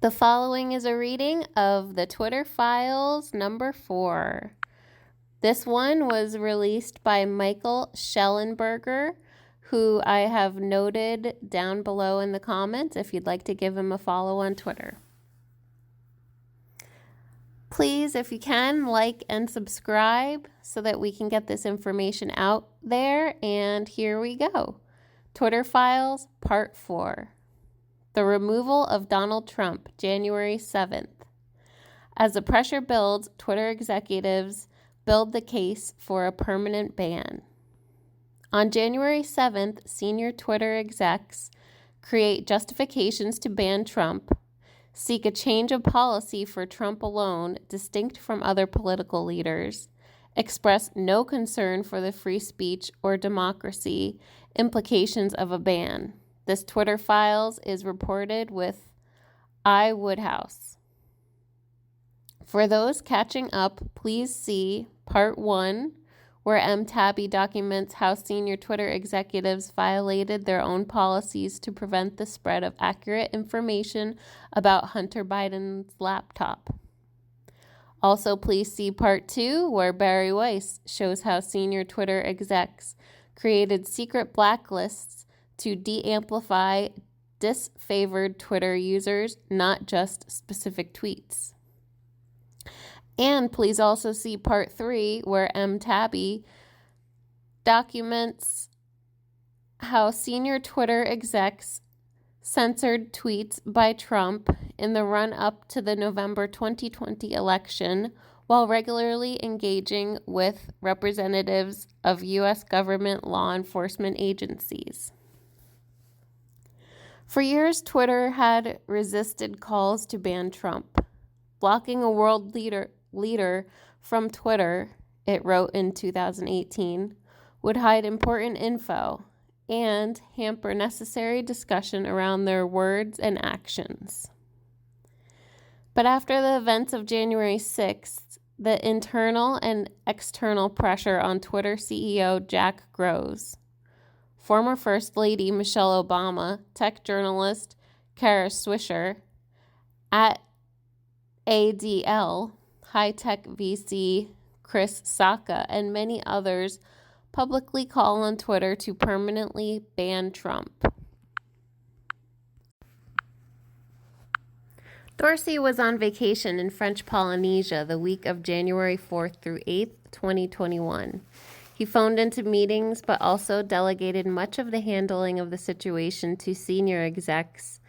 The following is a reading of the Twitter Files number 4. This one was released by Michael Schellenberger, who I have noted down below in the comments if you'd like to give him a follow on Twitter. Please, if you can, like and subscribe so that we can get this information out there. And here we go. Twitter Files, Part 4. The removal of Donald Trump, January 7th. As the pressure builds, Twitter executives build the case for a permanent ban. On January 7th, senior Twitter execs create justifications to ban Trump, seek a change of policy for Trump alone, distinct from other political leaders, express no concern for the free speech or democracy implications of a ban. This Twitter Files is reported with I. Woodhouse. For those catching up, please see Part 1, where M. Taibbi documents how senior Twitter executives violated their own policies to prevent the spread of accurate information about Hunter Biden's laptop. Also, please see Part 2, where Bari Weiss shows how senior Twitter execs created secret blacklists to de-amplify disfavored Twitter users, not just specific tweets. And please also see Part 3, where M. Taibbi documents how senior Twitter execs censored tweets by Trump in the run-up to the November 2020 election while regularly engaging with representatives of U.S. government law enforcement agencies. For years, Twitter had resisted calls to ban Trump. Blocking a world leader from Twitter, it wrote in 2018, would hide important info and hamper necessary discussion around their words and actions. But after the events of January 6th, the internal and external pressure on Twitter CEO Jack grows. Former First Lady Michelle Obama, tech journalist Kara Swisher, at ADL, high-tech VC Chris Sacca, and many others publicly call on Twitter to permanently ban Trump. Dorsey was on vacation in French Polynesia the week of January 4th through 8th, 2021. He phoned into meetings, but also delegated much of the handling of the situation to senior execs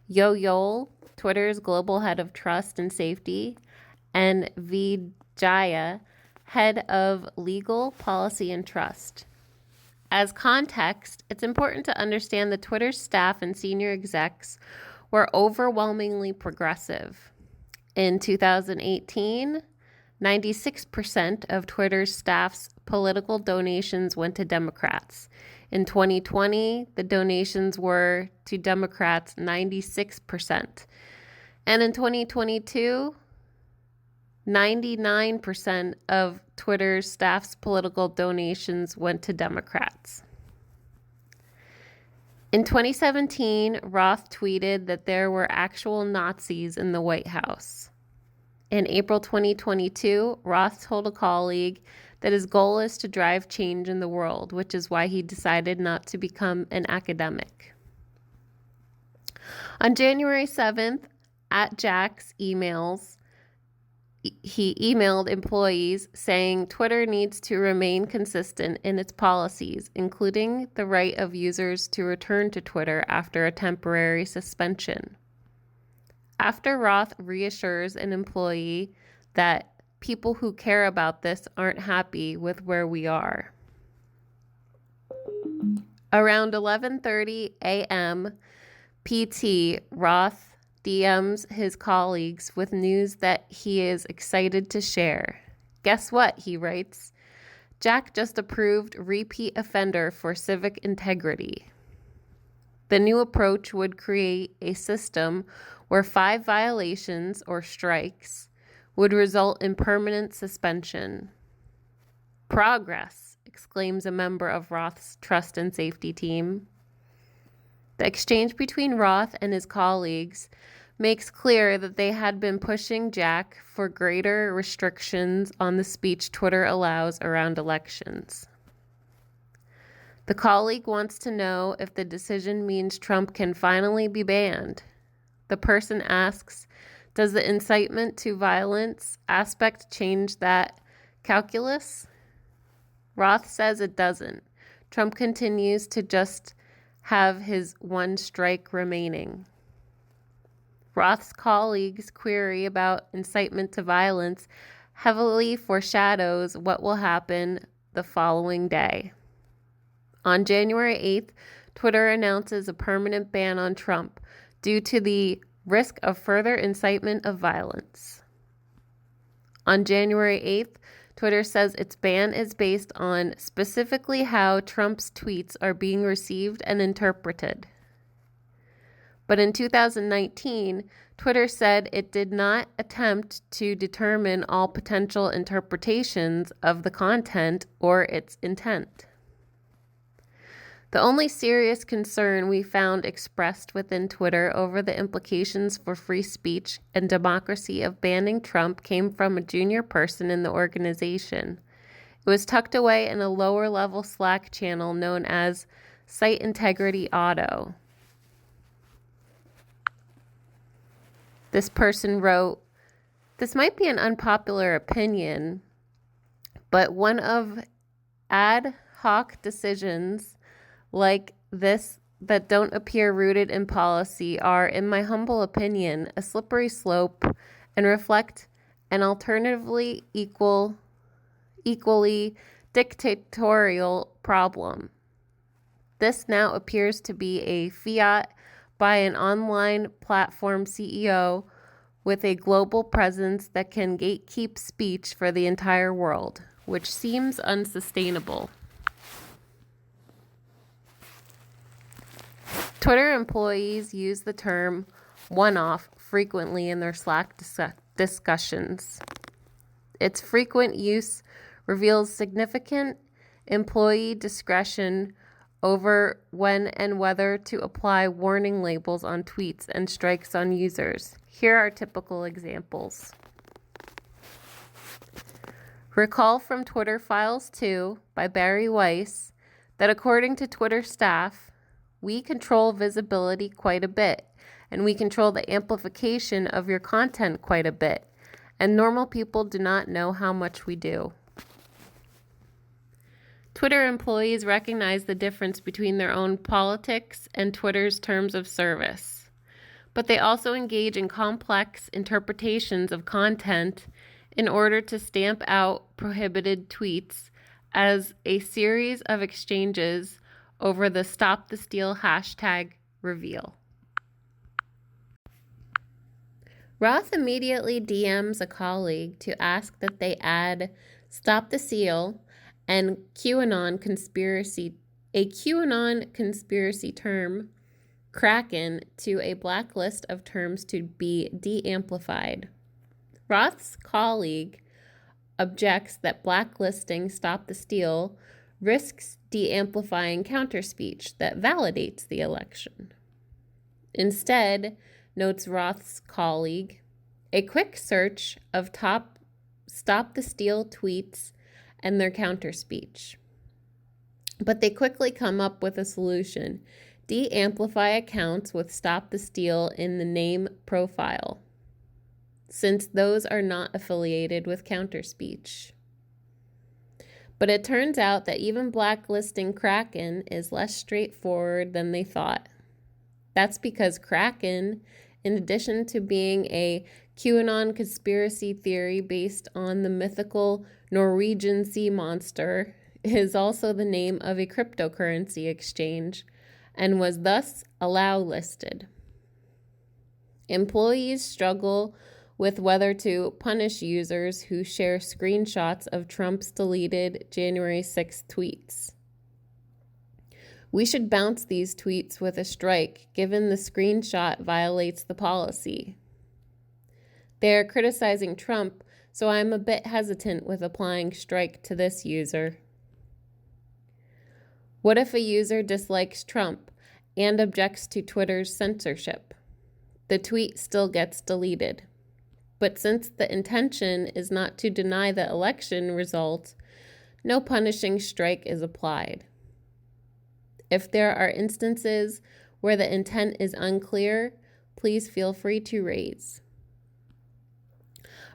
Yo Yol, Twitter's global head of trust and safety, and Vijaya, head of legal, policy, and trust. As context, it's important to understand that Twitter's staff and senior execs were overwhelmingly progressive. In 2018, 96% of Twitter's staff's political donations went to Democrats. In 2020, the donations were to Democrats 96%. And in 2022, 99% of Twitter's staff's political donations went to Democrats. In 2017, Roth tweeted that there were actual Nazis in the White House. In April 2022, Roth told a colleague that his goal is to drive change in the world, which is why he decided not to become an academic. On January 7th, at Jack's emails, he emailed employees saying Twitter needs to remain consistent in its policies, including the right of users to return to Twitter after a temporary suspension. After Roth reassures an employee that people who care about this aren't happy with where we are. Around 11:30 a.m. PT, Roth DMs his colleagues with news that he is excited to share. Guess what, he writes. Jack just approved repeat offender for civic integrity. The new approach would create a system where 5 violations or strikes would result in permanent suspension. Progress, exclaims a member of Roth's trust and safety team. The exchange between Roth and his colleagues makes clear that they had been pushing Jack for greater restrictions on the speech Twitter allows around elections. The colleague wants to know if the decision means Trump can finally be banned. The person asks, does the incitement to violence aspect change that calculus? Roth says it doesn't. Trump continues to just have his one strike remaining. Roth's colleague's query about incitement to violence heavily foreshadows what will happen the following day. On January 8th, Twitter announces a permanent ban on Trump due to the risk of further incitement of violence. On January 8th, Twitter says its ban is based on specifically how Trump's tweets are being received and interpreted. But in 2019, Twitter said it did not attempt to determine all potential interpretations of the content or its intent. The only serious concern we found expressed within Twitter over the implications for free speech and democracy of banning Trump came from a junior person in the organization. It was tucked away in a lower-level Slack channel known as Site Integrity Auto. This person wrote, "This might be an unpopular opinion, but one of ad hoc decisions like this that don't appear rooted in policy are, in my humble opinion, a slippery slope and reflect an alternatively equally dictatorial problem. This now appears to be a fiat by an online platform CEO with a global presence that can gatekeep speech for the entire world, which seems unsustainable." Twitter employees use the term one-off frequently in their Slack discussions. Its frequent use reveals significant employee discretion over when and whether to apply warning labels on tweets and strikes on users. Here are typical examples. Recall from Twitter Files 2 by Barry Weiss that according to Twitter staff, we control visibility quite a bit, and we control the amplification of your content quite a bit, and normal people do not know how much we do. Twitter employees recognize the difference between their own politics and Twitter's terms of service, but they also engage in complex interpretations of content in order to stamp out prohibited tweets as a series of exchanges over the Stop the Steal hashtag reveal. Roth immediately DMs a colleague to ask that they add Stop the Steal and QAnon conspiracy term, Kraken, to a blacklist of terms to be de-amplified. Roth's colleague objects that blacklisting Stop the Steal risks de-amplifying counterspeech that validates the election. Instead, notes Roth's colleague, a quick search of top Stop the Steal tweets and their counterspeech. But they quickly come up with a solution. De-amplify accounts with Stop the Steal in the name profile, since those are not affiliated with counterspeech. But it turns out that even blacklisting Kraken is less straightforward than they thought. That's because Kraken, in addition to being a QAnon conspiracy theory based on the mythical Norwegian sea monster, is also the name of a cryptocurrency exchange and was thus allow listed. Employees struggle with whether to punish users who share screenshots of Trump's deleted January 6th tweets. We should bounce these tweets with a strike, given the screenshot violates the policy. They are criticizing Trump, so I'm a bit hesitant with applying strike to this user. What if a user dislikes Trump and objects to Twitter's censorship? the tweet still gets deleted. But since the intention is not to deny the election result, no punishing strike is applied. If there are instances where the intent is unclear, please feel free to raise.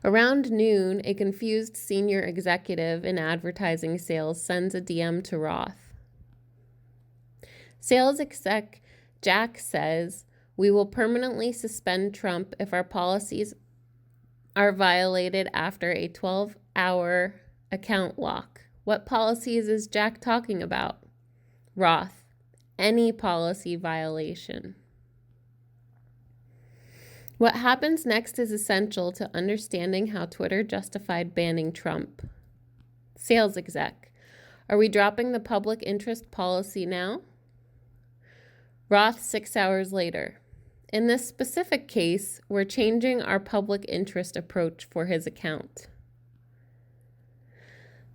Around noon, a confused senior executive in advertising sales sends a DM to Roth. Sales exec Jack says, "We will permanently suspend Trump if our policies are violated after a 12-hour account lock." What policies is Jack talking about? Roth, any policy violation. What happens next is essential to understanding how Twitter justified banning Trump. Sales exec, are we dropping the public interest policy now? Roth 6 hours later. In this specific case, we're changing our public interest approach for his account.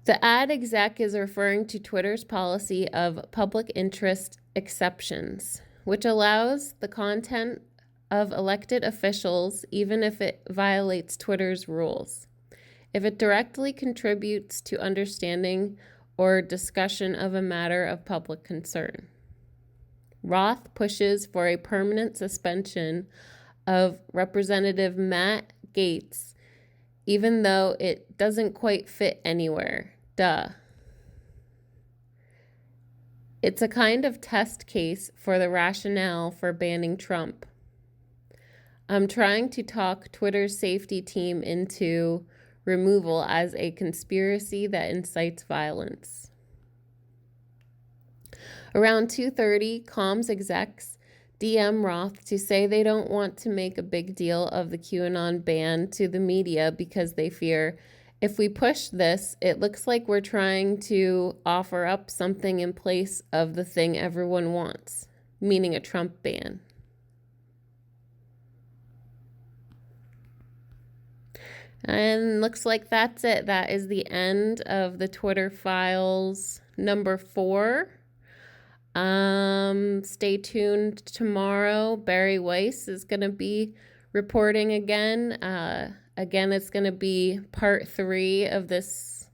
The ad exec is referring to Twitter's policy of public interest exceptions, which allows the content of elected officials even if it violates Twitter's rules, if it directly contributes to understanding or discussion of a matter of public concern. Roth pushes for a permanent suspension of Representative Matt Gaetz, even though it doesn't quite fit anywhere. Duh. It's a kind of test case for the rationale for banning Trump. I'm trying to talk Twitter's safety team into removal as a conspiracy that incites violence. Around 2:30, comms execs DM Roth to say they don't want to make a big deal of the QAnon ban to the media because they fear, if we push this, it looks like we're trying to offer up something in place of the thing everyone wants, meaning a Trump ban. And looks like that's it. That is the end of the Twitter Files number 4. Stay tuned tomorrow. Barry Weiss is going to be reporting again. Again, it's going to be part 3 of this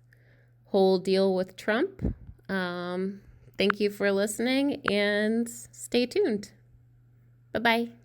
whole deal with Trump. Thank you for listening and stay tuned. Bye-bye.